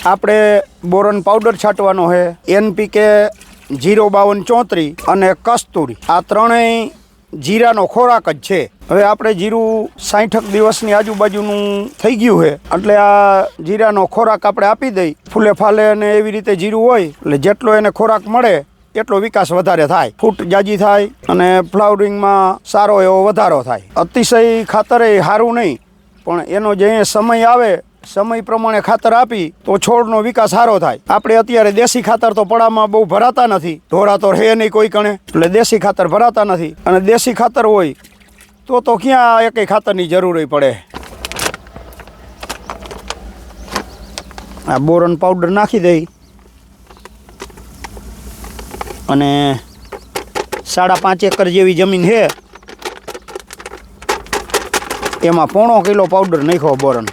આપણે boron powder છાંટવાનો છે, NPK 05234 અને કસ્તુરી, આ ત્રણેય જીરાનો ખોરાક જ છે. હવે આપણે જીરું 60 દિવસની આજુબાજુનું થઈ ગયું છે, એટલે આ જીરાનો ખોરાક આપણે આપી દઈ. ફૂલે ફાલે અને એવી રીતે જીરું હોય એટલે જેટલો એને ખોરાક મળે એટલો વિકાસ વધારે થાય, ફૂટ જાજી થાય અને ફ્લાવરિંગમાં સારો એવો વધારો થાય. અતિશય ખાતર એ સારું નહીં, પણ એનો જે સમય આવે સમય પ્રમાણે ખાતર આપી તો છોડનો વિકાસ સારો થાય. આપણે અત્યારે દેશી ખાતર તો પડામાં બહુ ભરાતા નથી, ઢોરા તો હે નહીં કોઈ કણે, એટલે દેશી ખાતર ભરાતા નથી. અને દેશી ખાતર હોય તો ક્યાં એકેય ખાતરની જરૂર પડે. આ બોરોન પાવડર નાખી દઈ અને 5.5 એકર જેવી જમીન છે, એમાં 1.5 કિલો પાવડર નાખ્યો બોરોન.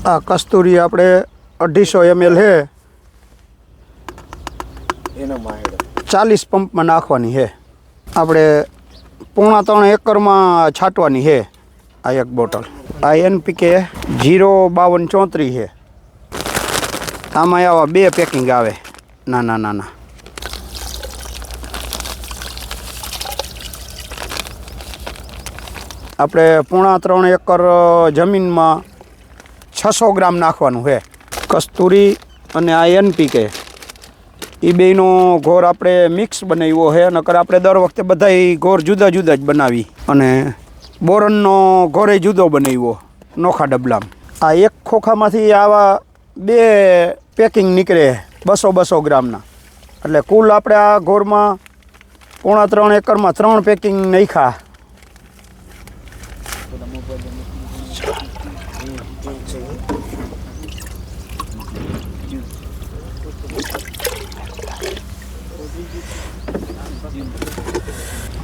આ કસ્તુરી આપણે 250 ml છે, 40 પંપમાં નાખવાની છે. આપણે 3.5 એકરમાં છાંટવાની છે આ એક બોટલ. આ NPK 05234 છે. આમાં આવા 2 પેકિંગ આવે નાના નાના. આપણે 3.5 એકર જમીનમાં 600 ગ્રામ નાખવાનું છે. કસ્તુરી અને આ NPK એ બેનો ઘોર આપણે મિક્સ બનાવ્યો છે, નકર આપણે દર વખતે બધા ઘોર જુદા જુદા જ બનાવી, અને બોરનનો ઘોરે જુદો બનાવ્યો નોખા ડબલામાં. આ એક ખોખામાંથી આવા 2 પેકિંગ નીકળે 200 ગ્રામના, એટલે કુલ આપણે આ ઘોરમાં 3.5 એકરમાં 3 પેકિંગ નાખ્યા.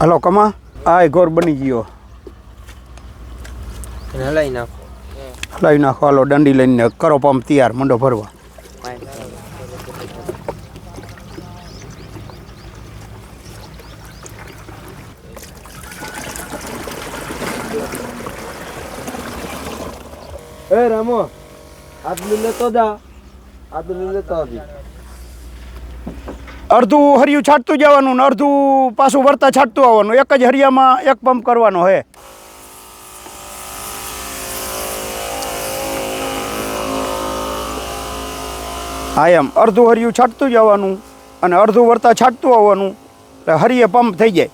હલો કમા, આ ઘોર બની ગયો. હલાઈ નાખો. હાલો દંડી લઈને કરો પંપ તૈયાર, મંડો ભરવા. એ રામો, આદમી લેતો જા, આદમી લેતો આવી. અડધું હરિયું છાંટતું જવાનું ને અડધું પાછું વરતા છાંટતું આવવાનું. એક જ હરિયામાં 1 પંપ કરવાનો છે. હા, એમ અડધું હરિયું છાંટતું જવાનું અને અડધું વરતા છાંટતું આવવાનું, એટલે હરિયે પંપ થઈ જાય.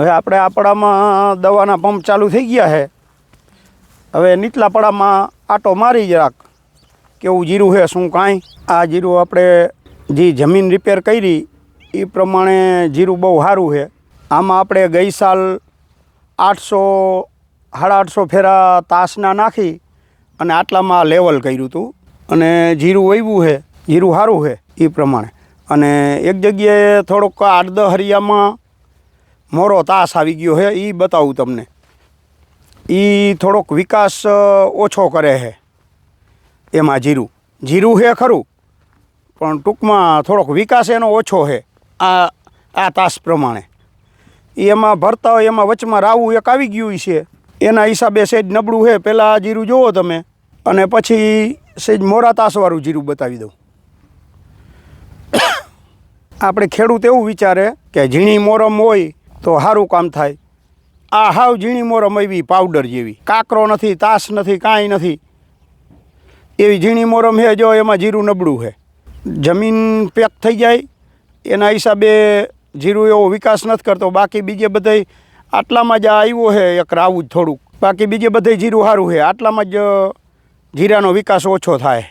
હવે આપણે આ પડામાં દવાના પંપ ચાલુ થઈ ગયા છે. હવે નીચલા પડામાં આટો મારી જરાક કેવું જીરું છે શું કાંઈ. આ જીરું આપણે જે જમીન રિપેર કરી એ પ્રમાણે જીરું બહુ સારું છે. આમાં આપણે ગઈ સાલ 800-850 ફેરા તાસના નાખી અને આટલામાં લેવલ કર્યું હતું, અને જીરું વાવ્યું છે. જીરું સારું છે એ પ્રમાણે. અને એક જગ્યાએ થોડોક 8-10 હરિયામાં મોરો તાસ આવી ગયો છે, એ બતાવું તમને. એ થોડોક વિકાસ ઓછો કરે છે એમાં. જીરું છે ખરું, પણ ટૂંકમાં થોડોક વિકાસ એનો ઓછો છે આ તાસ પ્રમાણે. એમાં ભરતા હોય એમાં વચમાં રાવું એક આવી ગયું છે, એના હિસાબે સહેજ નબળું છે. પહેલાં આ જીરું જુઓ તમે, અને પછી સહેજ મોરા તાસવાળું જીરું બતાવી દઉં. આપણે ખેડૂત એવું વિચારે કે ઝીણી મોરમ હોય તો સારું કામ થાય. આ હાવ ઝીણી મોરમ એવી પાવડર જેવી, કાકરો નથી, તાસ નથી, કાંઈ નથી, એવી ઝીણી મોરમ છે. જો એમાં જીરું નબળું છે. જમીન પેક થઈ જાય એના હિસાબે જીરું એવો વિકાસ નથી કરતો. બાકી બીજે બધે આટલામાં જ આવ્યો છે એક રાવું જ થોડુંક, બાકી બીજે બધે જીરું સારું છે. આટલામાં જ જીરાનો વિકાસ ઓછો થાય.